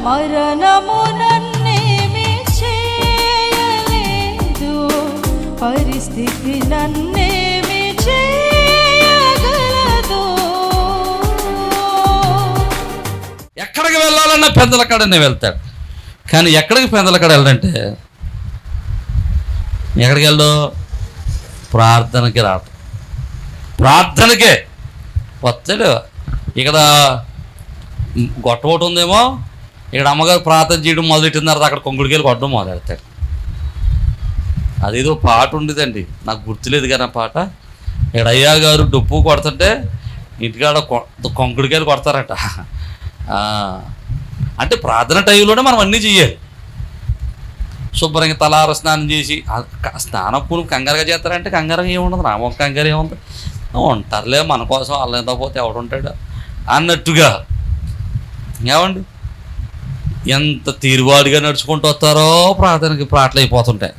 మరణము నన్నేమి చేయలేదు, పరిస్థితి నన్నేమి చేయగలదు. ఎక్కడికి వెళ్ళాలన్నా పెద్దల కాడనే వెళ్తాడు. కానీ ఎక్కడికి పెద్దల కాడ వెళ్ళడంటే ఎక్కడికి వెళ్ళు? ప్రార్థనకి రావటం, ప్రార్థనకే వస్తాడు. ఇక్కడ గొట్ట ఒకటి ఉందేమో, ఇక్కడ అమ్మగారు ప్రార్థన చేయడం మొదలెట్టిన తర్వాత అక్కడ కొంగుడికి వెళ్ళి కొట్టడం మొదలెడతాడు. అదేదో పాట ఉండేదండి, నాకు గుర్తులేదు కానీ ఆ పాట. ఇక్కడ అయ్యా గారు డప్పు కొడుతుంటే ఇంటికాడ కొంగుడికి వెళ్ళి కొడతారట. అంటే ప్రార్థన టైంలోనే మనం అన్నీ చెయ్యాలి. శుభ్రంగా తలార స్నానం చేసి, స్నానం పూలు కంగారుగా చేస్తారంటే కంగారుగా ఏముండదు, రామొక్క కంగారు ఏముంది, ఉంటారులే మన కోసం వాళ్ళు ఎంత పోతే ఎవడుంటాడు అన్నట్టుగా. ఏమండి ఎంత తీరువాడిగా నడుచుకుంటూ వస్తారో ప్రార్థనకి ప్రాటలు అయిపోతుంటాయి.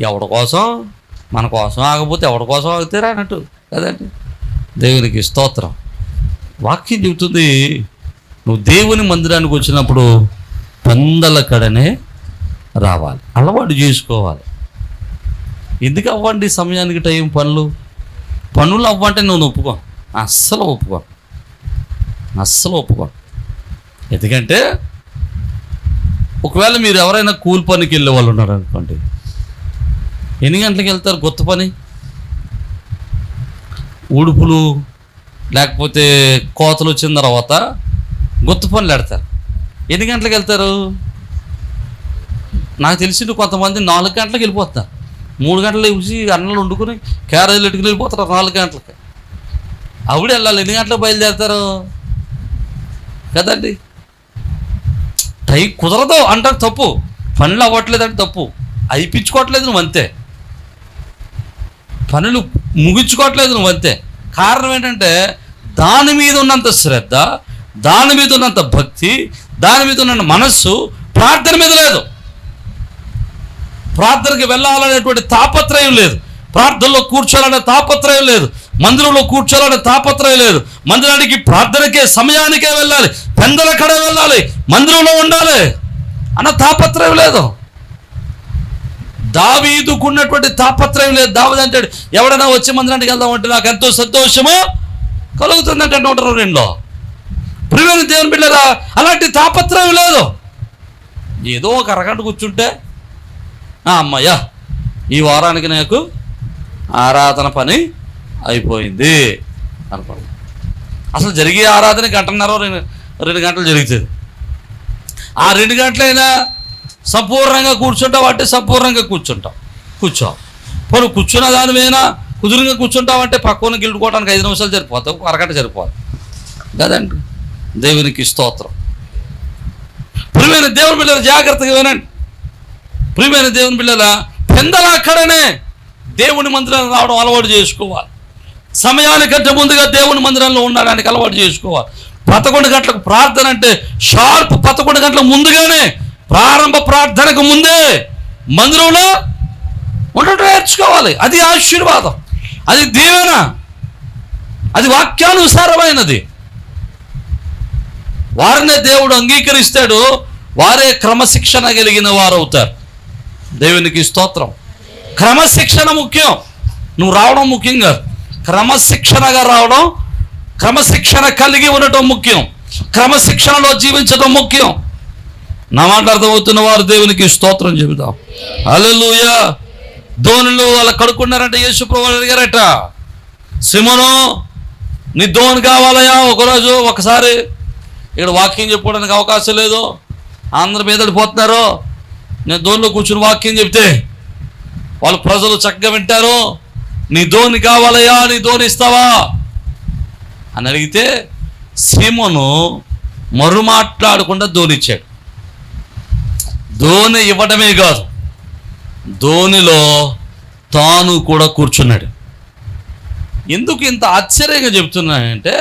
ఎవడి కోసం? మన కోసం ఆగపోతే ఎవడి కోసం ఆగుతారా అన్నట్టు కదండి. దేవునికి స్తోత్రం. వాక్యం చెబుతుంది, నువ్వు దేవుని మందిరానికి వచ్చినప్పుడు పెందల కడనే రావాలి, అలవాటు చేసుకోవాలి. ఎందుకు అవ్వండి సమయానికి టైం పనులు అవ్వంటే నువ్వు ఒప్పుకో, అస్సలు ఒప్పుకో. ఎందుకంటే ఒకవేళ మీరు ఎవరైనా కూలి పనికి వెళ్ళే వాళ్ళు ఉన్నారు అనుకోండి, ఎన్ని గంటలకు వెళ్తారు? గుత్త పని, ఉడుపులు లేకపోతే కోతలు వచ్చిన తర్వాత గుత్త పనులు పెడతారు. ఎన్ని గంటలకు వెళ్తారు? నాకు తెలిసి కొంతమంది 4 గంటలకు వెళ్ళిపోతారు. 3 గంటలు చూసి అన్నలు వండుకుని క్యారేజీలు ఎట్టుకుని వెళ్ళిపోతారు 4 గంటలకి. ఆవిడ వెళ్ళాలి, ఎన్ని గంటలకు బయలుదేరుతారు కదండి. టైం కుదరదు అంటారు, తప్పు. పనులు అవ్వట్లేదు అంటే తప్పు, అయిపించుకోవట్లేదు నువ్వు అంతే, పనులు ముగించుకోవట్లేదు నువ్వు అంతే. కారణం ఏంటంటే దాని మీద ఉన్నంత శ్రద్ధ, దాని మీద ఉన్నంత భక్తి, దాని మీద ఉన్న మనస్సు ప్రార్థన మీద లేదు. ప్రార్థనకి వెళ్ళాలనేటువంటి తాపత్రయం లేదు, ప్రార్థనలో కూర్చోాలనే తాపత్రయం లేదు, మందిరంలో కూర్చోాలనే తాపత్రయం లేదు. మందిరానికి ప్రార్థనకే సమయానికే వెళ్ళాలి, పెందల కడ వెళ్ళాలి, మందిరంలో ఉండాలి అన్న తాపత్రయం లేదు. దావీదుకున్నటువంటి తాపత్రయం లేదు. దావీదు అంటాడు, ఎవడైనా వచ్చి మందిరానికి వెళ్దామంటే నాకు ఎంతో సంతోషమో కలుగుతుందంటే ఉంటారు రెండులో. ప్రియమైన దేవుని బిడ్డలారా, అలాంటి తాపత్రయం లేదు. ఏదో ఒక అరగంట కూర్చుంటే అమ్మయ్యా ఈ వారానికి నాకు ఆరాధన పని అయిపోయింది అనుకోండి. అసలు జరిగే ఆరాధన 1.5 2 గంటలు జరుగుతుంది. ఆ 2 గంటలైనా సంపూర్ణంగా కూర్చుంటావు అంటే సంపూర్ణంగా కూర్చో. పోను కూర్చున్న దానివైనా కుదురుగా కూర్చుంటావు అంటే పక్కన గిల్లుకోవడానికి 5 నిమిషాలు సరిపోతావు, అరగంట సరిపోదు కదండి. దేవునికి స్తోత్రం. ప్రియమైన దేవుని బిడ్డల జాగ్రత్తగా వినండి. ప్రియమైన దేవుని బిడ్డల పెందల అక్కడనే దేవుని మందిరాన్ని రావడం అలవాటు చేసుకోవాలి. సమయానికంటే ముందుగా దేవుని మందిరంలో ఉండడానికి అలవాటు చేసుకోవాలి. 11 గంటలకు ప్రార్థన అంటే షార్ప్ 11 గంటల ముందుగానే, ప్రారంభ ప్రార్థనకు ముందే మందిరంలో ఉండటం నేర్చుకోవాలి. అది ఆశీర్వాదం, అది దీవెన, అది వాక్యానుసారమైనది. వారినే దేవుడు అంగీకరిస్తాడు, వారే క్రమశిక్షణ కలిగిన వారు అవుతారు. దేవునికి స్తోత్రం. క్రమశిక్షణ ముఖ్యం, నువ్వు రావడం ముఖ్యం కాదు. క్రమశిక్షణగా రావడం, క్రమశిక్షణ కలిగి ఉండటం ముఖ్యం, క్రమశిక్షణలో జీవించడం ముఖ్యం. నా మాట అర్థమవుతున్న వారు దేవునికి స్తోత్రం చెబుతాం. హల్లెలూయా. ధోనిలో వాళ్ళ కడుక్కున్నారంటే యేసు ప్రభువు అడిగారట, సిమోను నీ ధోని కావాలయా? ఒకసారి ఇక్కడ వాక్యం చెప్పుకోవడానికి అవకాశం లేదు, అందరి మీద పోతున్నారు. నేను ధోనిలో కూర్చుని వాక్యం చెప్తే వాళ్ళు ప్రజలు చక్కగా వింటారు. నీ ధోని కావాలయా? నీ ధోని ఇస్తావా అని అడిగితే సీమోను మరు మాట్లాడకుండా ధోని ఇచ్చాడు. ధోని ఇవ్వడమే కాదు, ధోనిలో తాను కూడా కూర్చున్నాడు. ఎందుకు ఇంత ఆశ్చర్యంగా చెప్తున్నానంటే,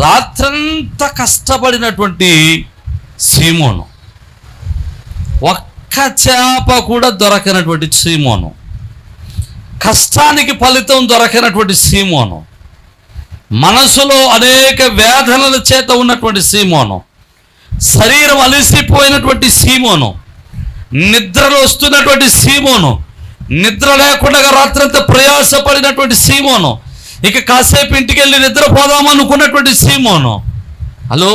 రాత్రంతా కష్టపడినటువంటి సీమోను, ఒక్క చేప కూడా దొరకనటువంటి సీమోను, కష్టానికి ఫలితం దొరకనటువంటి సీమోను, మనసులో అనేక వేదనల చేత ఉన్నటువంటి సీమోను, శరీరం అలసిపోయినటువంటి సీమోను, నిద్రలో వస్తున్నటువంటి సీమోను, నిద్ర లేకుండా రాత్రంతా ప్రయాసపడినటువంటి సీమోను, ఇక కాసేపు ఇంటికి వెళ్ళి నిద్రపోదామనుకున్నటువంటి సీమోను, హలో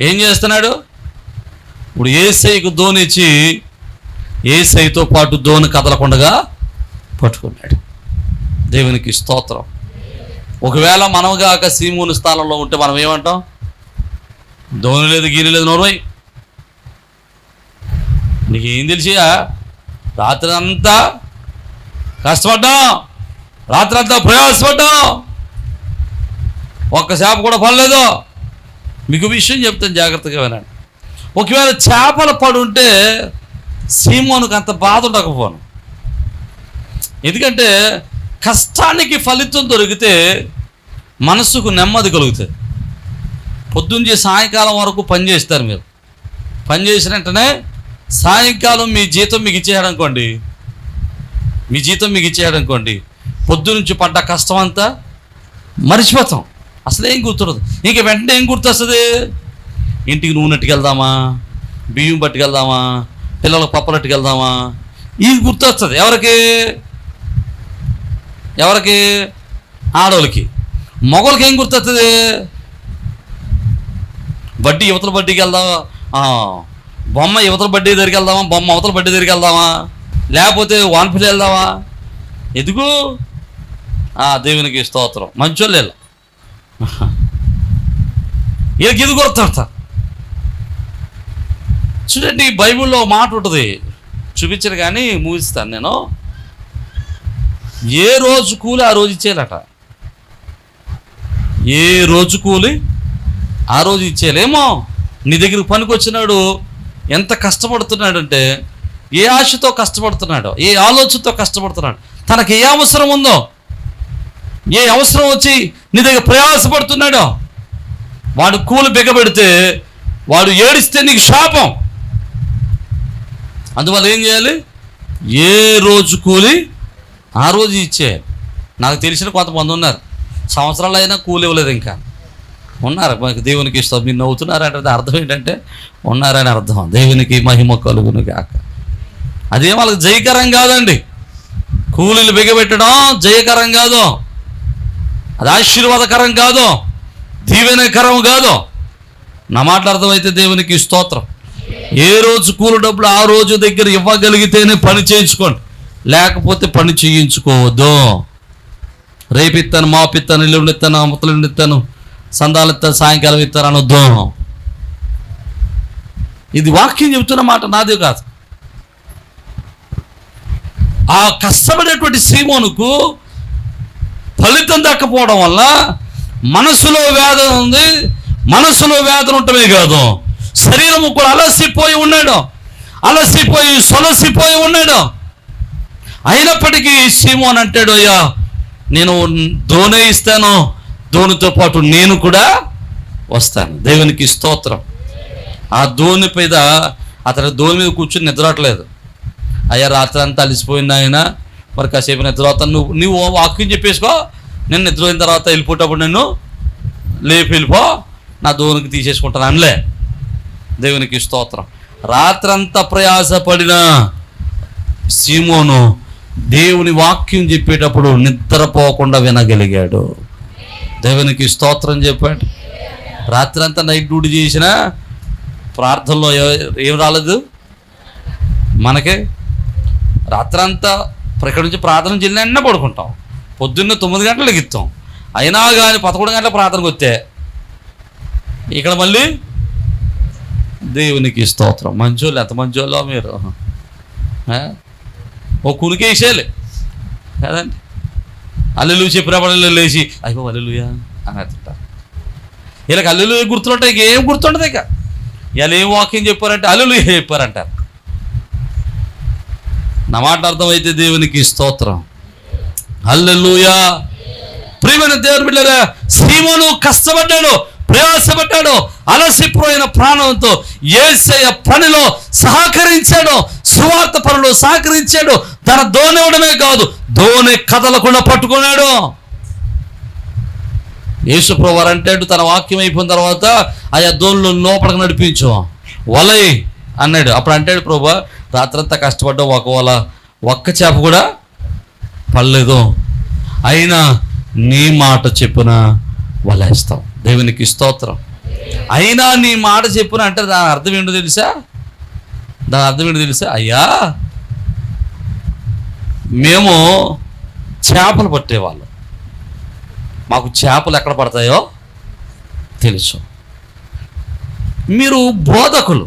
ఏం చేస్తున్నాడు? ఇప్పుడు యేసయ్యకు దోనిచ్చి యేసయ్యతో పాటు దోని కదలకుండా పట్టుకున్నాడు. దేవునికి స్తోత్రం. ఒకవేళ మనముగాక సీమోను స్థానంలో ఉంటే మనం ఏమంటాం? దోని లేదు, గీని లేదు, నోర్వై, నీకేం తెలిసియా? రాత్రి అంతా కష్టపడ్డాం, రాత్రి అంతా ప్రయాసపడ్డాం, ఒక్క చేప కూడా పడలేదు. మీకు విషయం చెప్తాను, జాగ్రత్తగా వినండి. ఒకవేళ చేపలు పడుంటే సీమోనుకు అంత బాధ ఉండకపోను. ఎందుకంటే కష్టానికి ఫలితం దొరికితే మనసుకు నెమ్మది కలుగుతుంది. పొద్దున్నే సాయంకాలం వరకు పని చేస్తారు. మీరు పని చేసిన వెంటనే సాయంకాలం మీ జీతం మీకు ఇచ్చేయడానుకోండి, పొద్దునుంచి పడ్డ కష్టం అంతా మర్చిపోతాం. అసలు ఏం గుర్తురదు. ఇంక వెంటనే ఏం గుర్తొస్తుంది? ఇంటికి నూనె పట్టుకెళ్దామా, బియ్యం పట్టుకెళ్దామా, పిల్లలకు పప్పులు పట్టుకెళ్దామా, ఇది గుర్తొస్తుంది. ఎవరికి? ఆడవాళ్ళకి. మగవాళ్ళకి ఏం గుర్తొస్తుంది? యువతల బడ్డీకి వెళ్దామా, బొమ్మ యువతల బడ్డీ దగ్గరికి వెళ్దామా, బొమ్మ అవతల బడ్డీ దగ్గరికి వెళ్దామా, లేకపోతే వాన్పిల్లి వెళ్దామా? ఎందుకు? దేవునికి స్తోత్రం. మంచోళ్ళు వీళ్ళకి ఇది గుర్తుంటా. చూడండి, బైబిల్లో మాట ఉంటుంది, చూపించరు కానీ ముగిస్తాను నేను. ఏ రోజు కూలి ఆ రోజు ఇచ్చేయాలట. ఏ రోజు కూలి ఆ రోజు ఇచ్చేయాలేమో. నీ దగ్గరికి పనికి వచ్చినాడు ఎంత కష్టపడుతున్నాడంటే, ఏ ఆశతో కష్టపడుతున్నాడో, ఏ ఆలోచనతో కష్టపడుతున్నాడు, తనకి ఏ అవసరం ఉందో, ఏ అవసరం వచ్చి నీ దగ్గర ప్రయాసపడుతున్నాడో, వాడు కూలి బిగబెడితే, వాడు ఏడిస్తే నీకు శాపం. అందువల్ల ఏం చేయాలి? ఏ రోజు కూలి ఆ రోజు ఇచ్చేయాలి. నాకు తెలిసిన కొంతమంది ఉన్నారు, సంవత్సరాలు అయినా కూలి ఇవ్వలేదు. ఇంకా ఉన్నారు. మనకి దేవునికి ఇష్టం. మీరు నవ్వుతున్నారంటే అర్థం ఏంటంటే ఉన్నారని అర్థం. దేవునికి మహిమ కలుగును గాక. అదేం వాళ్ళకి జయకరం కాదండి. కూలీలు బిగబెట్టడం జయకరం కాదు, అది ఆశీర్వాదకరం కాదు, దీవెనకరం కాదు. నా మాటలు అర్థమైతే దేవునికి స్తోత్రం. ఏ రోజు కూలి డబ్బులు ఆ రోజు దగ్గర ఇవ్వగలిగితేనే పని చేయించుకోండి, లేకపోతే పని చేయించుకోవద్దు. రేపిస్తాను, మాపిస్తాను, ఇల్లు ఇస్తాను, అమ్మతలు ఇస్తాను, సందాలు ఇస్తాను, సాయంకాలం ఇస్తాను అనొద్దు. ఇది వాక్యం చెబుతున్న మాట, నాదే కాదు. ఆ కష్టపడేటువంటి సీమోనుకు ఫలితం దక్కపోవడం వల్ల మనసులో వేదన ఉంది. మనసులో వేదన ఉండటమే కాదు, శరీరము కూడా అలసిపోయి సొలసిపోయి ఉన్నాడు. అయినప్పటికీ సీమోన్ అంటాడు, అయ్యా నేను దోణి ఇస్తాను, దోణితో పాటు నేను కూడా వస్తాను. దేవునికి స్తోత్రం. ఆ దోణి మీద అతని దోణి మీద కూర్చుని నిద్రట్లేదు. అయ్యా రాత్రి అంతా అలసిపోయింది ఆయన, మరి కాసేపు నిద్ర అవుతాను, నువ్వు వాక్యం చెప్పేసుకో, నేను నిద్ర అయిన తర్వాత వెళ్ళిపోయేటప్పుడు నేను లేపి వెళ్ళిపో, నా దోనికి తీసేసుకుంటాను అనలే. దేవునికి స్తోత్రం. రాత్రంతా ప్రయాసపడిన సీమోను దేవుని వాక్యం చెప్పేటప్పుడు నిద్రపోకుండా వినగలిగాడు. దేవునికి స్తోత్రం చెప్పాడు. రాత్రి అంతా నైట్ డ్యూటీ చేసిన ప్రార్థనలో ఏం రాలేదు మనకే. రాత్రంతా ఇక్కడి నుంచి ప్రార్థన చెల్లిన పడుకుంటాం, పొద్దున్న 9 గంటలకు ఇస్తాం, అయినా కానీ 11 గంటల ప్రార్థనకు వస్తే ఇక్కడ మళ్ళీ దేవునికి స్తోత్రం. మంచోళ్ళు, ఎంత మంచోళ్ళో మీరు. ఓ కునికేసేయాలి కదండి. అల్లెలు చెప్పినప్పుడు లేచి అయిపో అల్లెలుయా అని అంటుంటారు. వీళ్ళకి అల్లెలు గుర్తుంటాయి, ఇంకేం గుర్తుండదు. ఇక వీళ్ళు ఏం వాక్యం చెప్పారంటే అల్లెలు చెప్పారంటారు. నా మాట అర్థమైతే దేవునికి స్తోత్రం. హల్లెలూయా. ప్రియమైన దేవుని బిడ్డలారా, సీమోను కష్టపడ్డాడు, ప్రయాసపడ్డాడు, అలసిపోయిన ప్రాణంతో యేసయ్య పనిలో సహకరించాడు, సువార్త పనిలో సహకరించాడు. తన దోణి ఇవ్వడమే కాదు, దోణి కదలకుండా పట్టుకున్నాడు. యేసుప్రభు వారు అంటాడు, తన వాక్యం అయిపోయిన తర్వాత ఆయా దోళ్ళు లోపలికి నడిపించు, వలై అన్నాడు. అప్పుడు అంటాడు, ప్రభు రాత్రంతా కష్టపడ్డావు, ఒక్క చేప కూడా పడలేదు, అయినా నీ మాట చెప్పున వలేస్తాం. దేవునికి స్తోత్రం. అయినా నీ మాట చెప్పున అంటే దాని అర్థం ఏంటో తెలుసా? అయ్యా, మేము చేపలు పట్టేవాళ్ళం, మాకు చేపలు ఎక్కడ పడతాయో తెలుసు. మీరు బోధకులు,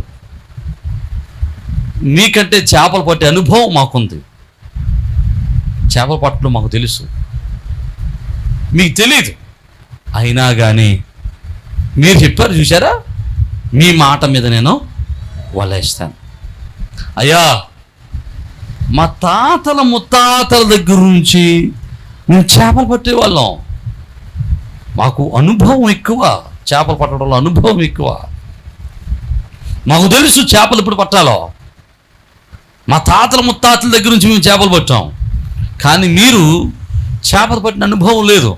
మీకంటే చేపలు పట్టే అనుభవం మాకుంది. చేపలు పట్టడం మాకు తెలుసు, మీకు తెలియదు. అయినా కానీ మీరు చెప్పారు, చూసారా, మీ మాట మీద నేను వలేస్తాను. అయ్యా, మా తాతల ముత్తాతల దగ్గర నుంచి మేము చేపలు పట్టేవాళ్ళం, మాకు అనుభవం ఎక్కువ, చేపలు పట్టడంలో అనుభవం ఎక్కువ, మాకు తెలుసు చేపలు ఇప్పుడు పట్టాలో. మా తాతల ముత్తాతల దగ్గర నుంచి మేము చేపలు పట్టాం, కానీ మీరు చేపలు పట్టిన అనుభవం లేదు.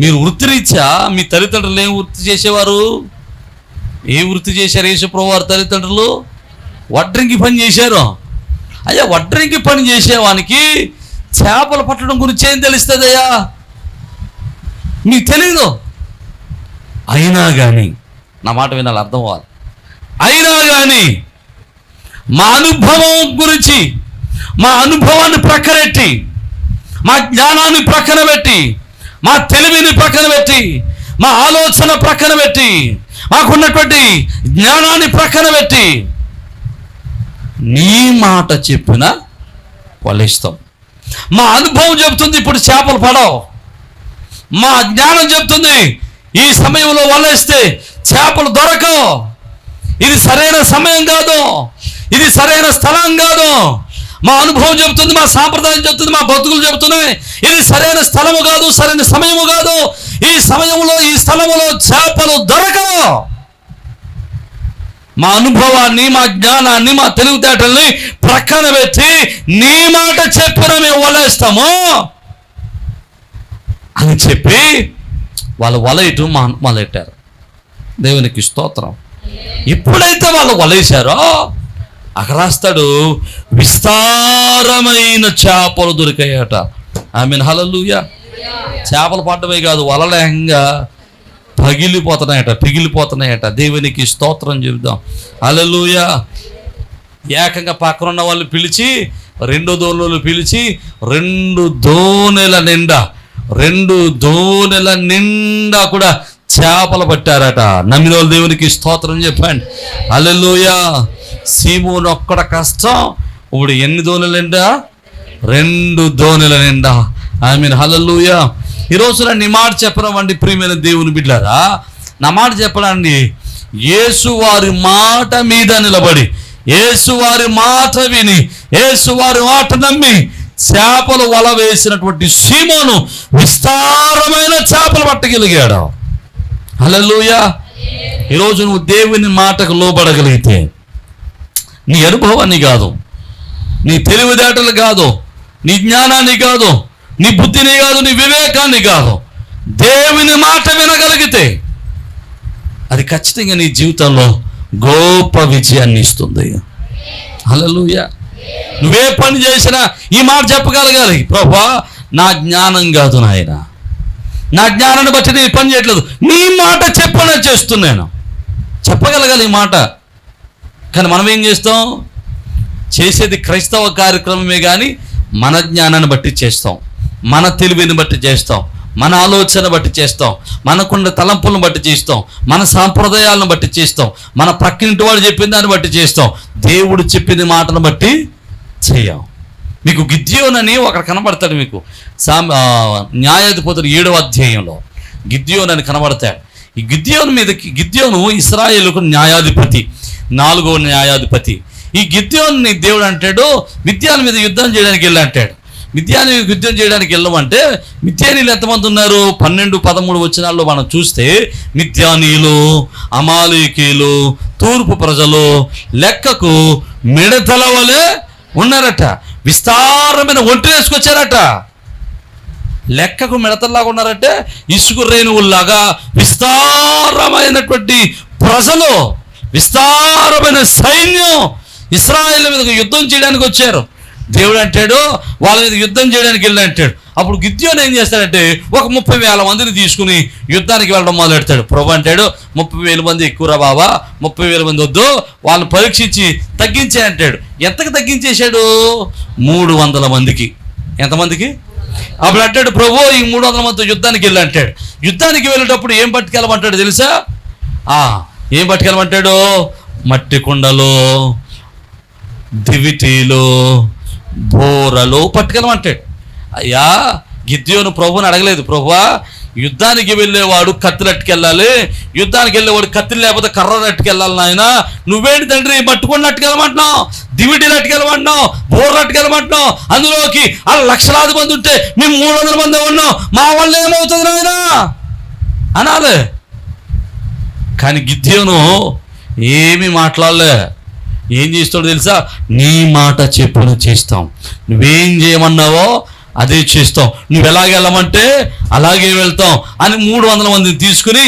మీరు వృత్తిరీత్యా మీ తల్లిదండ్రులు ఏం వృత్తి చేసేవారు? ఏ వృత్తి చేశారు యేసుప్రభు వారి తల్లిదండ్రులు? వడ్రంగి పని చేశారు. అయ్యా, వడ్రంగి పని చేసేవానికి చేపలు పట్టడం గురించి ఏం తెలుస్తుందయ్యా? మీకు తెలీదు. అయినా కానీ, నా మాట వినాలి, అర్థం అవ్వాలి. అయినా కానీ మా అనుభవం గురించి, మా అనుభవాన్ని ప్రక్కనెట్టి, మా జ్ఞానాన్ని ప్రక్కన పెట్టి, మా తెలివిని ప్రక్కన పెట్టి, మా ఆలోచన ప్రక్కన పెట్టి, మాకున్నటువంటి జ్ఞానాన్ని ప్రక్కన పెట్టి నీ మాట చెప్పిన వలేస్తాం. మా అనుభవం చెబుతుంది ఇప్పుడు చేపలు పడవు, మా జ్ఞానం చెప్తుంది ఈ సమయంలో వలేస్తే చేపలు దొరకవు, ఇది సరైన సమయం కాదు, ఇది సరైన స్థలం కాదు. మా అనుభవం చెబుతుంది, మా సాంప్రదాయం చెబుతుంది, మా బతుకులు చెబుతున్నాయి ఇది సరైన స్థలము కాదు, సరైన సమయము కాదు, ఈ సమయంలో ఈ స్థలములో చేపలు దొరకవు. మా అనుభవాన్ని, మా జ్ఞానాన్ని, మా తెలివితేటల్ని ప్రక్కన పెట్టి నీ మాట చెప్పిన మేము వలేస్తాము అని చెప్పి వాళ్ళు వలయటం మొదలెట్టారు. దేవునికి స్తోత్రం. ఎప్పుడైతే వాళ్ళు వలేశారో అక్కడ రాస్తాడు, విస్తారమైన చేపలు దొరికాయట. ఆమేన్, హల్లెలూయా. చేపలు పడ్డమే కాదు, వలలేహంగా పిగిలిపోతున్నాయట. దేవునికి స్తోత్రం చెబుదాం. హల్లెలూయా. ఏకంగా పక్కన ఉన్న వాళ్ళు పిలిచి, రెండు దోణులు పిలిచి, రెండు దోణెల నిండా కూడా చేపలు పట్టారట. నమ్మిన వాళ్ళు దేవునికి స్తోత్రం చెప్పండి. హల్లెలూయా. సీమోను ఒక్కడ కష్టం, ఇప్పుడు ఎన్ని దోణెల నిండా? 2 దోణెల నిండా. ఆమేన్, హల్లెలూయా. ఈరోజు నీ మాట చెప్పరామండి ప్రియమైన దేవుని బిడ్డలారా, నా మాట చెప్పడండి. యేసు వారి మాట మీద నిలబడి, యేసు వారి మాట విని, యేసు వారి మాట నమ్మి చేపలు వల వేసినటువంటి సీమోను విస్తారమైన చేపలు పట్టగలిగాడు. హల్లెలూయా. ఈరోజు నువ్వు దేవుని మాటకు లోబడగలిగితే, నీ అనుభవాన్ని కాదు, నీ తెలివితేటలు కాదు, నీ జ్ఞానాన్ని కాదు, నీ బుద్ధిని కాదు, నీ వివేకాన్ని కాదు, దేవుని మాట వినగలిగితే అది ఖచ్చితంగా నీ జీవితంలో గొప్ప విజయాన్ని ఇస్తుంది. హల్లెలూయా. నువ్వే పని చేసినా ఈ మాట చెప్పగలగాలి, ప్రభువా నా జ్ఞానం కాదు నాయన, నా జ్ఞానాన్ని బట్టి నేను పని చేయట్లేదు, నీ మాట చెప్పనే చేస్తున్నాను, చెప్పగలగాలి ఈ మాట. కానీ మనం ఏం చేస్తాం? చేసేది క్రైస్తవ కార్యక్రమమే కానీ మన జ్ఞానాన్ని బట్టి చేస్తాం, మన తెలివిని బట్టి చేస్తాం, మన ఆలోచన బట్టి చేస్తాం, మనకున్న తలంపులను బట్టి చేస్తాం, మన సాంప్రదాయాలను బట్టి చేస్తాం, మన ప్రక్కింటి వాడు చెప్పిన దాన్ని బట్టి చేస్తాం, దేవుడు చెప్పిన మాటను బట్టి చేయం. మీకు గిద్యోనని ఒకరు కనబడతాడు, మీకు న్యాయాధిపతులు 7వ అధ్యాయంలో గిద్యోను అని కనబడతాడు. ఈ గిద్యోను ఇశ్రాయేలుకు న్యాయాధిపతి, 4వ న్యాయాధిపతి. ఈ గిద్యోన్ని దేవుడు అంటాడు, మిద్యాను మీద యుద్ధం చేయడానికి వెళ్ళి అంటాడు. మిద్యాని యుద్ధం చేయడానికి వెళ్ళమంటే మిద్యానీయులు ఎంతమంది ఉన్నారు? 12-13 వచనాల్లో మనం చూస్తే మిద్యానీయులు, అమాలేకీయులు, తూర్పు ప్రజలు లెక్కకు మిడతల వలె ఉన్నారట. విస్తారమైన ఒంటెలు వేసుకొచ్చారట. లెక్కకు మిడతల్లాగా ఉన్నారంటే ఇసుక రేణువుల్లాగా విస్తారమైనటువంటి ప్రజలు, విస్తారమైన సైన్యం ఇశ్రాయేలు మీద యుద్ధం చేయడానికి వచ్చారు. దేవుడు అంటాడు వాళ్ళ మీద యుద్ధం చేయడానికి వెళ్ళి అంటాడు. అప్పుడు గిద్యోను ఏం చేస్తాడంటే ఒక 30,000 మందిని తీసుకుని యుద్ధానికి వెళ్ళడం మొదలెడతాడు. ప్రభు అంటాడు 30,000 మంది ఎక్కువరా బాబా, 30,000 మంది వద్దు, వాళ్ళని పరీక్షించి తగ్గించే అంటాడు. ఎంతకు తగ్గించేశాడు? 300 మందికి. ఎంతమందికి? అప్పుడు అంటాడు ప్రభు ఈ 300 మందితో యుద్ధానికి వెళ్ళి అంటాడు. యుద్ధానికి వెళ్ళేటప్పుడు ఏం పట్టుకెళ్ళమంటాడు తెలుసా? ఏం పట్టుకెళ్ళమంటాడు? మట్టి కుండలు, దివిటీలు, బోరలు పట్టుకెళ్ళమంటాడు. అయ్యా గిద్యోను ప్రభుని అడగలేదు, ప్రభువా యుద్ధానికి వెళ్ళేవాడు కత్తులు అట్టుకెళ్ళాలి, యుద్ధానికి వెళ్ళేవాడు కత్తులు లేకపోతే కర్రలు అట్టుకెళ్ళాలి, నాయన నువ్వేంటి తండ్రి పట్టుకుని అట్టుకెళ్ళమంటున్నావు, దివిటీలు అట్టుకెళ్ళమంటున్నావు, బోర్లు అట్టుకెళ్ళమంటున్నావు, అందులోకి ఆ లక్షలాది మంది ఉంటే మేము 300 మంది ఉన్నాం, మా వల్ల ఏమవుతుంది నాయన అనాలి. కానీ గిద్యోను ఏమీ మాట్లాడలే. ఏం చేస్తాడో తెలుసా? నీ మాట చెప్పున చేస్తాం, నువ్వేం చేయమన్నావో అదే చేస్తాం, నువ్వు ఎలాగెళ్ళమంటే అలాగే వెళ్తాం అని 300 మందిని తీసుకుని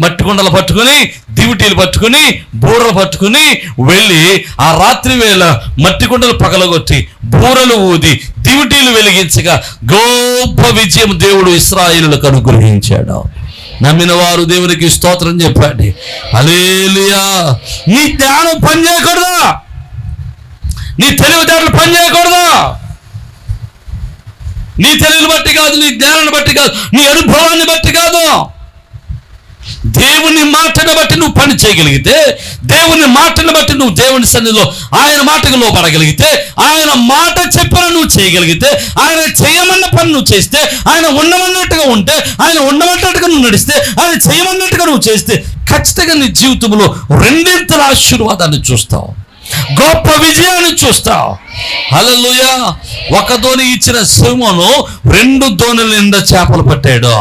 మట్టి కుండలు పట్టుకుని, దివిటీలు పట్టుకుని, బూరలు పట్టుకుని వెళ్ళి ఆ రాత్రి వేళ మట్టి కుండలు పగలగొట్టి, బూరలు ఊది, దివిటీలు వెలిగించగా గొప్ప విజయం దేవుడు ఇశ్రాయేలులకు అనుగ్రహించాడు. నమ్మిన వారు దేవునికి స్తోత్రం చెప్పండి. హల్లెలూయా. నీ జ్ఞానం పని చేయకూడదా? నీ తెలివితేటలు పని చేయకూడదా? నీ తెలివిని బట్టి కాదు, నీ జ్ఞానాన్ని బట్టి కాదు, నీ అనుభవాన్ని బట్టి కాదు, దేవుని మాటను బట్టి నువ్వు పని చేయగలిగితే, దేవుని మాటను బట్టి నువ్వు దేవుని సన్నిధిలో ఆయన మాటకు లోపడగలిగితే, ఆయన మాట చెప్పిన నువ్వు చేయగలిగితే, ఆయన చేయమన్న పని నువ్వు చేస్తే, ఆయన ఉండమన్నట్టుగా ఉంటే, ఆయన ఉండమన్నట్టుగా నువ్వు నడిస్తే, ఆయన చేయమన్నట్టుగా నువ్వు చేస్తే ఖచ్చితంగా నీ జీవితంలో రెండింతల ఆశీర్వాదాన్ని చూస్తావు, గొప్ప విజయాన్ని చూస్తావు. హల్లెలూయా. ఒక దోణి ఇచ్చిన సీమోను 2 దోణుల నిండా చేపలు పట్టాడు.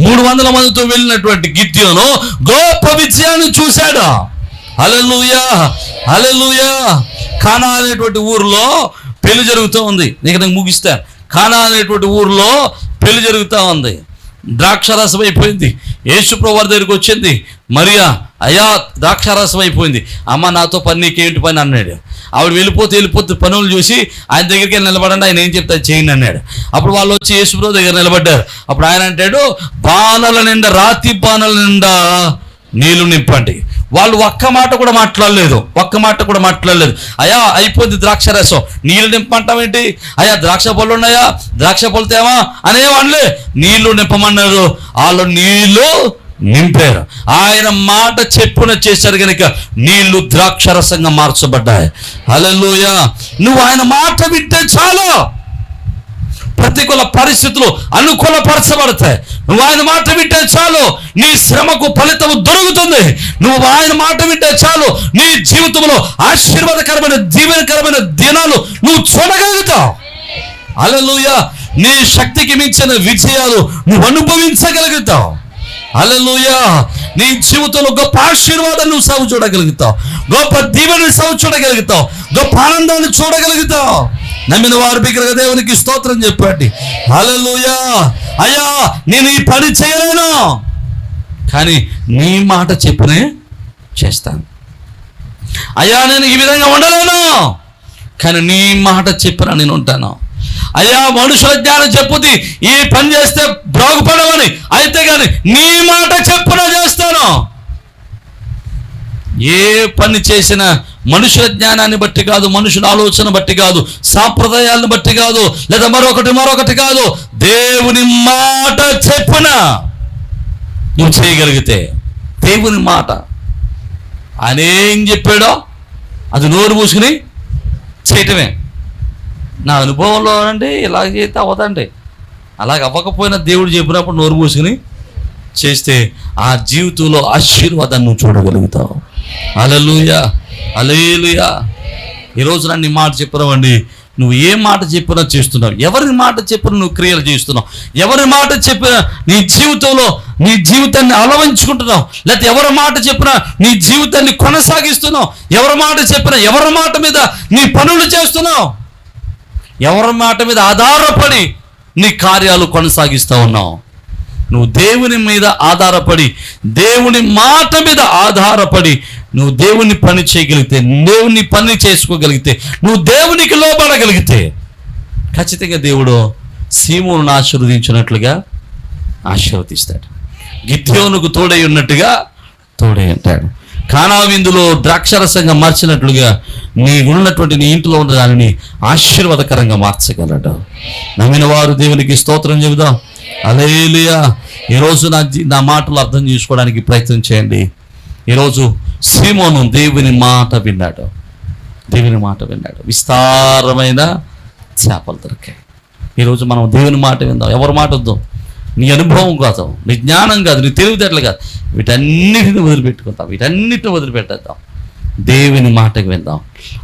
300 మందితో వెళ్ళినటువంటి గిద్యోను గొప్ప విజయాన్ని చూశాడు. హల్లెలూయా, హల్లెలూయా. కానా అనేటువంటి ఊరిలో పెళ్లి జరుగుతూ ఉంది. నేను ముగిస్తాను. కానా అనేటువంటి ఊరిలో పెళ్లి జరుగుతూ ఉంది. ద్రాక్షారసం అయిపోయింది. యేసు ప్రభువు వారి దగ్గరికి వచ్చింది మరియా, అయ్యా ద్రాక్షారసం అయిపోయింది, అమ్మ నాతో పని నీకేంటి పని అన్నాడు. ఆవిడ వెళ్ళిపోతే పనులు చూసి ఆయన దగ్గరికి వెళ్ళి నిలబడండి, ఆయన ఏం చెప్తా చేయండి అన్నాడు. అప్పుడు వాళ్ళు వచ్చి యేసు ప్రభు దగ్గర నిలబడ్డారు. అప్పుడు ఆయన అంటాడు బాణల నిండా, రాతి బాణల నిండా నీళ్లు నింపండి. వాళ్ళు ఒక్క మాట కూడా మాట్లాడలేదు. అయ్యా అయిపోద్ది ద్రాక్షరసం, నీళ్లు నింపంటామేంటి? అయ్యా ద్రాక్ష పళ్ళు ఉన్నాయా, ద్రాక్ష పళ్ళు తేమా అనేవన్లే, నీళ్లు నింపమన్నారు. వాళ్ళు నీళ్లు నింపారు. ఆయన మాట చెప్పున చేశారు కనుక నీళ్లు ద్రాక్షరసంగా మార్చబడ్డాయి. హల్లెలూయా. నువ్వు ఆయన మాట వింటే చాలు, ప్రతికూల పరిస్థితులు అనుకూలపరచబడతాయి. నువ్వు ఆయన మాట వింటే చాలు, నీ శ్రమకు ఫలితం దొరుకుతుంది. నువ్వు ఆయన మాట వింటే చాలు, నీ జీవితంలో ఆశీర్వాదకరమైన దీవెనకరమైన దినాలు నువ్వు చూడగలుగుతావు. హల్లెలూయా. నీ శక్తికి మించిన విజయాలు నువ్వు అనుభవించగలుగుతావు. హల్లెలూయా. నీ జీవితంలో గొప్ప ఆశీర్వాదాన్ని నువ్వు సాగు చూడగలుగుతావు, గొప్ప దీవెని సాగు చూడగలుగుతావు, గొప్ప ఆనందాన్ని చూడగలుగుతావు. నమ్మిన వారు బిగ్గరగా దేవునికి స్తోత్రం చెప్పండి. హల్లెలూయా. అయ్యా నేను ఈ పని చేయలేను, కానీ నీ మాట చెప్పునే చేస్తాను. అయ్యా నేను ఈ విధంగా ఉండలేను, కానీ నీ మాట చెప్పినా నేను ఉంటాను. అయ్యా మనుషుల జ్ఞానం చెప్పుది ఈ పని చేస్తే బాగుపడవని, అయితే కానీ నీ మాట చెప్పున చేస్తాను. ఏ పని చేసినా మనుషుల జ్ఞానాన్ని బట్టి కాదు, మనుషుల ఆలోచన బట్టి కాదు, సాంప్రదాయాలను బట్టి కాదు, లేదా మరొకటి కాదు, దేవుని మాట చెప్పున నువ్వు చేయగలిగితే, దేవుని మాట ఆయన ఏం చెప్పాడో అది నోరు మూసుకుని చేయటమే. నా అనుభవంలో అండి ఇలాగ చేస్తే అవ్వదండి. అలాగ అవ్వకపోయినా దేవుడు చెప్పినప్పుడు నోరు మూసుకుని చేస్తే ఆ జీవితంలో ఆశీర్వాదాన్ని నువ్వు చూడగలుగుతావు. హల్లెలూయా, హల్లెలూయా. ఈరోజు నన్ను ఈ మాట చెప్పినావండి, నువ్వు ఏ మాట చెప్పినా చేస్తున్నావు, ఎవరి మాట చెప్పినా నువ్వు క్రియలు చేస్తున్నావు, ఎవరి మాట చెప్పినా నీ జీవితంలో నీ జీవితాన్ని అలవంచుకుంటున్నావు, లేకపోతే ఎవరి మాట చెప్పినా నీ జీవితాన్ని కొనసాగిస్తున్నావు, ఎవరి మాట చెప్పినా ఎవరి మాట మీద నీ పనులు చేస్తున్నావు, ఎవరి మాట మీద ఆధారపడి నీ కార్యాలు కొనసాగిస్తూ ఉన్నావు. నువ్వు దేవుని మీద ఆధారపడి, దేవుని మాట మీద ఆధారపడి నువ్వు దేవుని పని చేయగలిగితే, దేవుని పని చేసుకోగలిగితే, నువ్వు దేవునికి లోబడగలిగితే ఖచ్చితంగా దేవుడు సీమోనును ఆశీర్వదించినట్లుగా ఆశీర్వదిస్తాడు. గిద్యోనుకు తోడై ఉన్నట్టుగా తోడై ఉంటాడు. కానా విందులో ద్రాక్షరసంగా మార్చినట్లుగా ఉన్నటువంటి నీ ఇంట్లో ఉన్న దానిని ఆశీర్వాదకరంగా మార్చగలడు. నమ్మిన వారు దేవునికి స్తోత్రం చెబుదాం. హల్లెలూయా. ఈరోజు నా మాటలు అర్థం చేసుకోవడానికి ప్రయత్నం చేయండి. ఈరోజు సీమోను దేవుని మాట విన్నాడు. దేవుని మాట విన్నాడు. విస్తారమైన చేపలు దొరికాయి. ఈరోజు మనం దేవుని మాట విందాం. ఎవరి మాట వద్దాం? నీ అనుభవం కాదు, నీ జ్ఞానం కాదు, నీ తెలివితేటలు కాదు, వీటన్నిటిని వదిలిపెట్టుకుందాం. వీటన్నిటిని వదిలిపెట్టేద్దాం. దేవుని మాటకు విందాం.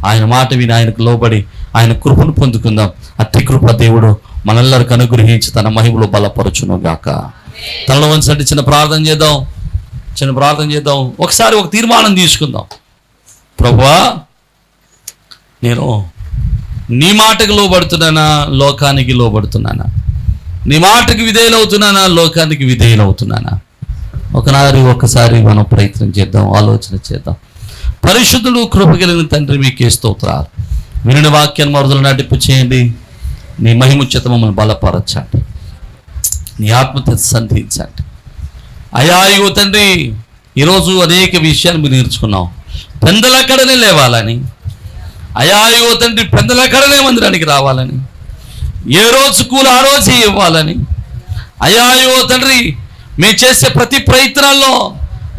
ఆయన మాట విని ఆయనకు లోబడి ఆయన కృపను పొందుకుందాం. అతి కృప దేవుడు మనెల్లరికి అనుగ్రహించి తన మహిమలో బలపరచును గాక. తనలో వంచండి, చిన్న ప్రార్థన చేద్దాం. ఒకసారి ఒక తీర్మానం తీసుకుందాం. ప్రభువా, నేను నీ మాటకు లోబడుతున్నానా, లోకానికి లోబడుతున్నానా? నీ మాటకు విధేయులవుతున్నానా, లోకానికి విధేయులవుతున్నానా? ఒకసారి మనం ప్రయత్నం చేద్దాం, ఆలోచన చేద్దాం. పరిశుద్ధుడు, కృప కలిగిన తండ్రి, మీకే స్తోత్రాలు. వినిన వాక్యాన్ని మరుదలు నడిపి చేయండి. నీ మహిముచ్యత మమ్మల్ని బలపరచండి. నీ ఆత్మత సంధించండి. అయ్యా ఇగో తండ్రి, ఈరోజు అనేక విషయాలు మీరు నేర్చుకున్నాం. పెందలక్కడనే లేవాలని, అయ్యా ఇగో తండ్రి, పెందలక్కడనే మందిరానికి రావాలని, ఏ రోజు కూలి ఆ రోజే ఇవ్వాలని, అయ్యా ఇగో తండ్రి, మేము చేసే ప్రతి ప్రయత్నాల్లో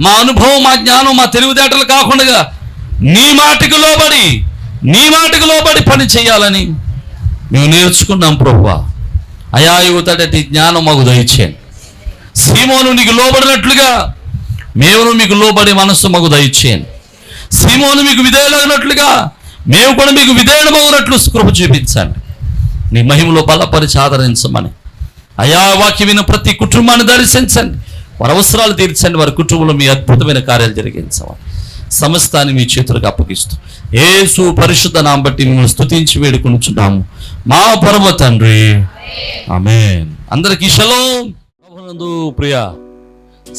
మా అనుభవం, మా జ్ఞానం, మా తెలివితేటలు కాకుండా నీ మాటకు లోబడి పని చేయాలని మేము నేర్చుకున్నాం ప్రభువా. అయా యువతటి జ్ఞానం మాకు దయచేయండి. సీమోను నీకు లోబడినట్లుగా మేము మీకు లోబడి మనస్సు మాకు దయచేయండి. సీమోను మీకు విధేయులైనట్లుగా మేము కూడా మీకు విధేయుడమవునట్లు కృప చూపించండి. నీ మహిమలో బలపరిచి ఆదరించమని అయా వాక్యం విన్న ప్రతి కుటుంబాన్ని దర్శించండి. వారి అవసరాలు తీర్చండి. వారి కుటుంబంలో మీ అద్భుతమైన కార్యాలు జరిగించమని సమస్తాన్ని మీ చేతులకు అప్పగిస్తూ యేసు పరిశుద్ధ నామమును బట్టి మిమ్మల్ని స్తుతించి వేడుకొనుచున్నాము మా పరమ తండ్రి, ఆమేన్. అందరికీ షలోమ్. ప్రభునందు ప్రియ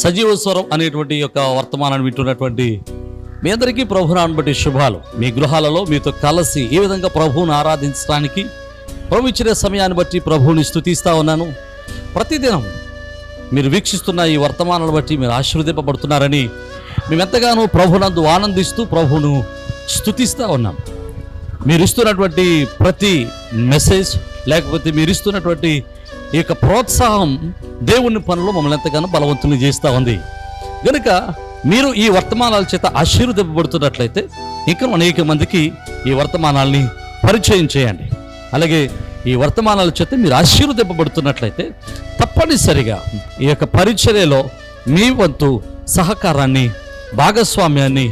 సజీవ స్వరం అనేటువంటి యొక్క వర్తమానాన్ని వింటున్నటువంటి మీ అందరికీ ప్రభునామమును బట్టి శుభాలు. మీ గృహాలలో మీతో కలిసి ఈ విధంగా ప్రభువును ఆరాధించడానికి ప్రభు ఇచ్చిన సమయాన్ని బట్టి ప్రభువుని స్తుతిస్తూ ఉన్నాను. ప్రతిదినం మీరు వీక్షిస్తున్న ఈ వర్తమానాలను బట్టి మీరు ఆశీర్వదింపబడుతున్నారని మేమెంతగానో ప్రభునందు ఆనందిస్తూ ప్రభువును స్తుతిస్తూ ఉన్నాం. మీరు ఇస్తున్నటువంటి ప్రతి మెసేజ్, లేకపోతే మీరు ఇస్తున్నటువంటి ఈ యొక్క ప్రోత్సాహం దేవుని పనులు మమ్మల్ని ఎంతగానో బలవంతులు చేస్తూ ఉంది. కనుక మీరు ఈ వర్తమానాల చేత ఆశీర్వదింపబడుతున్నట్లయితే ఇంకా అనేక మందికి ఈ వర్తమానాల్ని పరిచయం చేయండి. అలాగే ఈ వర్తమానాల చేత మీరు ఆశీర్వదింపబడుతున్నట్లయితే తప్పనిసరిగా ఈ యొక్క పరిచర్యలో మీ వంతు సహకారాన్ని, భాగస్వామ్యాన్ని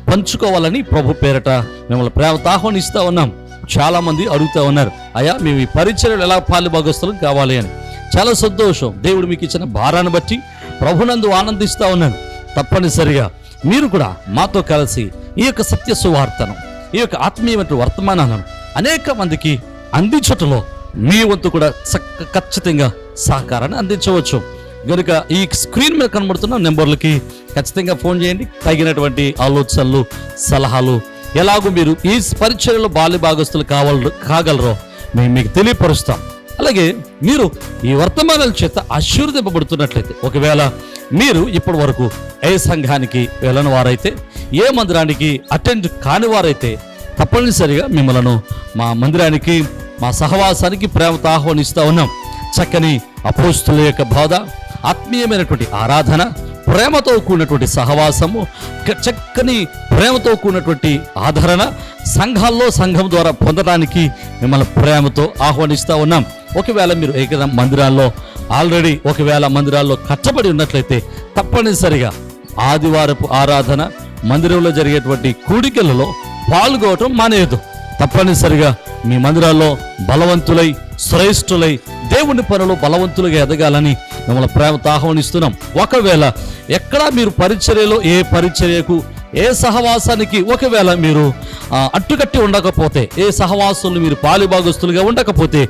పంచుకోవాలని ప్రభు పేరట మిమ్మల్ని ప్రేమతో ఆహ్వానిస్తూ ఉన్నాం. చాలామంది అడుగుతూ ఉన్నారు, అయ్యా మేము ఈ పరిచర్యలు ఎలా పాలుభాగస్తులం కావాలి అని. చాలా సంతోషం. దేవుడు మీకు ఇచ్చిన భారాన్ని బట్టి ప్రభునందు ఆనందిస్తూ ఉన్నాను. తప్పనిసరిగా మీరు కూడా మాతో కలిసి ఈ యొక్క సత్య సువార్తను, ఈ యొక్క ఆత్మీయమైన వర్తమానాలను అనేక మందికి అందించటంలో మీ వంతు కూడా ఖచ్చితంగా సహకారాన్ని అందించవచ్చు. కనుక ఈ స్క్రీన్ మీద కనబడుతున్న నెంబర్లకి ఖచ్చితంగా ఫోన్ చేయండి. తగినటువంటి ఆలోచనలు, సలహాలు, ఎలాగో మీరు ఈ పరిచర్యలో భాగస్తులు కాగలరో మేము మీకు తెలియపరుస్తాం. అలాగే మీరు ఈ వర్తమానాల చేత ఆశీర్వదింపబడుతున్నట్లయితే, ఒకవేళ మీరు ఇప్పటి వరకు ఏ సంఘానికి వెళ్ళని వారైతే, ఏ మందిరానికి అటెండ్ కాని వారైతే తప్పనిసరిగా మిమ్మల్ని మా మందిరానికి, మా సహవాసానికి ప్రేమతో ఆహ్వానిస్తూ ఉన్నాం. చక్కని అపోస్తుల యొక్క బోధ, ఆత్మీయమైనటువంటి ఆరాధన, ప్రేమతో కూడినటువంటి సహవాసము, చక్కని ప్రేమతో కూడినటువంటి ఆదరణ సంఘాల్లో సంఘం ద్వారా పొందడానికి మిమ్మల్ని ప్రేమతో ఆహ్వానిస్తూ ఉన్నాం. ఒకవేళ మీరు ఏకైనా మందిరాల్లో ఆల్రెడీ మందిరాల్లో కట్టబడి ఉన్నట్లయితే తప్పనిసరిగా ఆదివారపు ఆరాధన, మందిరంలో జరిగేటువంటి కూడికలలో పాల్గొనటం మానేయదు. తప్పనిసరిగా మీ మందిరాల్లో బలవంతులై, శ్రేష్ఠులై, దేవుని పనులు బలవంతులుగా ఎదగాలని మిమ్మల్ని ప్రేమతో ఆహ్వానిస్తున్నాం. ఒకవేళ ఎక్కడా మీరు పరిచర్యలో, ఏ పరిచర్యకు, ఏ సహవాసానికి ఒకవేళ మీరు అట్టుకట్టి ఉండకపోతే, ఏ సహవాసులు మీరు పాలుభాగస్తులుగా ఉండకపోతే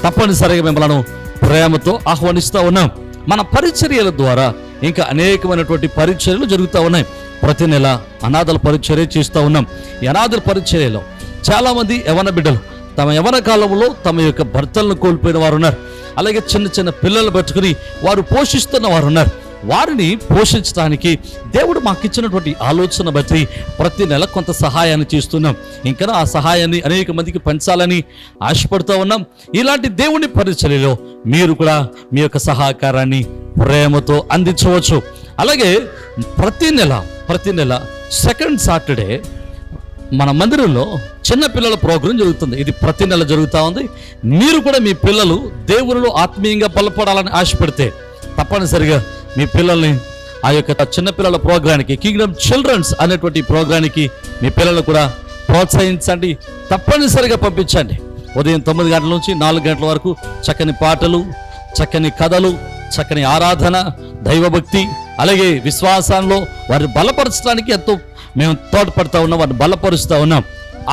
తప్పనిసరిగా మిమ్మల్ని ప్రేమతో ఆహ్వానిస్తూ ఉన్నాం. మన పరిచర్యల ద్వారా ఇంకా అనేకమైనటువంటి పరిచర్యలు జరుగుతూ ఉన్నాయి. ప్రతి నెల అనాథల పరిచర్య చేస్తూ ఉన్నాం. ఈ అనాథల పరిచర్యలో చాలామంది యవన బిడ్డలు తమ యవన కాలంలో తమ యొక్క భర్తలను కోల్పోయిన వారు ఉన్నారు. అలాగే చిన్న చిన్న పిల్లలు పెట్టుకుని వారు పోషిస్తున్న వారు ఉన్నారు. వారిని పోషించడానికి దేవుడు మాకు ఇచ్చినటువంటి ఆలోచన బట్టి ప్రతి నెల కొంత సహాయాన్ని చేస్తున్నాం. ఇంకా ఆ సహాయాన్ని అనేక మందికి పంచాలని ఆశపడుతూ ఉన్నాం. ఇలాంటి దేవుని పరిచర్యలో మీరు కూడా మీ యొక్క సహకారాన్ని ప్రేమతో అందించవచ్చు. అలాగే ప్రతి నెల సెకండ్ సాటర్డే మన మందిరంలో చిన్న పిల్లల ప్రోగ్రాం జరుగుతుంది. ఇది ప్రతి నెల జరుగుతూ ఉంది. మీరు కూడా మీ పిల్లలు దేవునిలో ఆత్మీయంగా బలపడాలని ఆశపడితే తప్పనిసరిగా మీ పిల్లల్ని ఆ యొక్క చిన్నపిల్లల ప్రోగ్రానికి, కింగ్డమ్ చిల్డ్రన్స్ అనేటువంటి ప్రోగ్రానికి మీ పిల్లలు కూడా ప్రోత్సహించండి. తప్పనిసరిగా పంపించండి. ఉదయం 9 గంటల నుంచి 4 గంటల వరకు చక్కని పాటలు, చక్కని కథలు, చక్కని ఆరాధన, దైవభక్తి, అలాగే విశ్వాసంలో వారిని బలపరచడానికి ఎంతో మేము తోడ్పడుతూ ఉన్నాం, వారిని బలపరుస్తూ ఉన్నాం.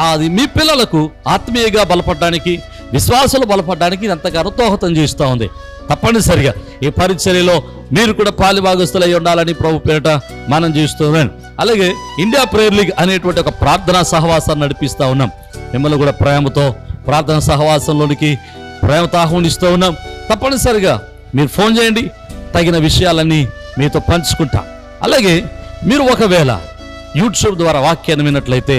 అది మీ పిల్లలకు ఆత్మీయంగా బలపడడానికి, విశ్వాసాలు బలపడడానికి ఎంతగానో దోహదం చేస్తూ ఉంది. తప్పనిసరిగా ఈ పరిచర్యలో మీరు కూడా పాలిభాగస్తులై ఉండాలని ప్రభు పేరిట మనం చేస్తున్నాం. అలాగే ఇండియా ప్రేయర్ లీగ్ అనేటువంటి ఒక ప్రార్థనా సహవాసాన్ని నడిపిస్తూ ఉన్నాం. మిమ్మల్ని కూడా ప్రేమతో ప్రార్థనా సహవాసంలోనికి ప్రేమతో ఆహ్వానిస్తూ ఉన్నాం. తప్పనిసరిగా మీరు ఫోన్ చేయండి, తగిన విషయాలన్నీ మీతో పంచుకుంటాం. అలాగే మీరు ఒకవేళ యూట్యూబ్ ద్వారా వాక్యాన్ని విన్నట్లయితే,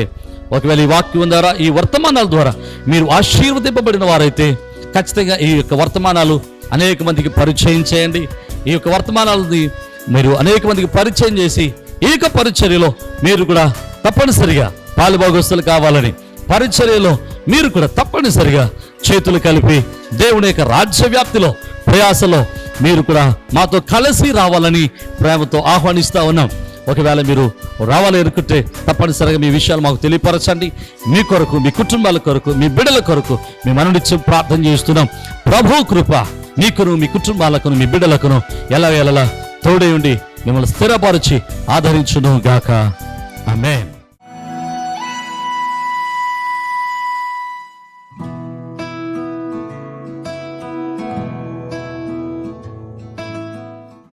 ఒకవేళ ఈ వాక్యం ద్వారా, ఈ వర్తమానాల ద్వారా మీరు ఆశీర్వదింపబడిన వారైతే ఖచ్చితంగా ఈ యొక్క వర్తమానాలు అనేక మందికి పరిచయం చేయండి. ఈ యొక్క వర్తమానాలని మీరు అనేక మందికి పరిచయం చేసి ఈ యొక్క పరిచర్యలో మీరు కూడా తప్పనిసరిగా పాలుభాగస్తులు కావాలని, పరిచర్యలో మీరు కూడా తప్పనిసరిగా చేతులు కలిపి దేవుని యొక్క రాజ్య వ్యాప్తిలో ప్రయాసలో మీరు కూడా మాతో కలిసి రావాలని ప్రేమతో ఆహ్వానిస్తూ ఉన్నాం. ఒకవేళ మీరు రావాలి అనుకుంటే తప్పనిసరిగా మీ విషయాలు మాకు తెలియపరచండి. మీ కొరకు, మీ కుటుంబాల కొరకు, మీ బిడ్డల కొరకు మేము అనునిత్యం ప్రార్థన చేస్తున్నాం. ప్రభు కృప మీకును, మీ కుటుంబాలకును, మీ బిడ్డలకును ఎలా తోడై ఉండి మిమ్మల్ని స్థిరపరిచి ఆదరించును గాక. ఆమేన్.